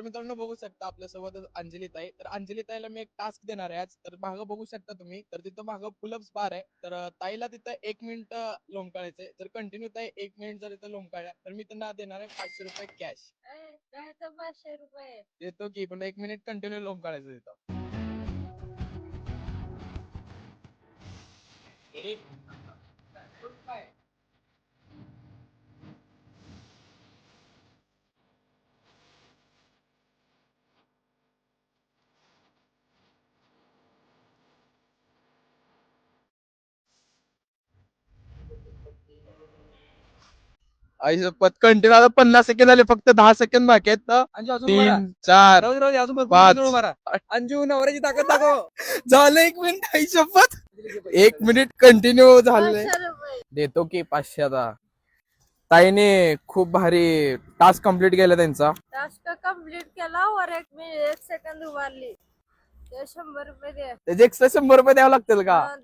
तर मित्रांनो बघू शकता आपल्यासोबत अंजली ताई. तर अंजली ताईला मी एक टास्क देणार आहे आज. तर मागं बघू शकता तुम्ही. तर तिथं मागं पुलअप्स बार आहे. तर ताईला तिथं 1 मिनिट लोंबकाळायचंय. जर कंटिन्यू ताई 1 मिनिट जर इथं लोंबकाळल्या तर मी त्यांना देणार आहे 500 रुपये कॅश. 500 रुपये देतो की पण 1 मिनिट कंटिन्यू लोंबकाळायचं तिथं. आई शपथ कंटिन्यू आता 50 सेकंड झाले फक्त 10 सेकंड बाकी आहेत तर अंजू अजून उभा 3 4 राहू दे, राहू दे, अजून भरपूर पाच. सेकंद उभा राहा. अंजू नवऱ्याची ताकद दाखव. झालं 1 मिनिट आई शपथ 1 मिनिट कंटिन्यू झालंय. 500 रुपये देतो की 500 आता. ताईने खूप भारी टास्क कंप्लीट केला त्यांचा. टास्क कम्प्लीट केला वर 1 सेकंद उभारली ते 100 रुपये दे त्याचे एक्स्ट्रा 100 रुपये द्यावं लागतील का? हा,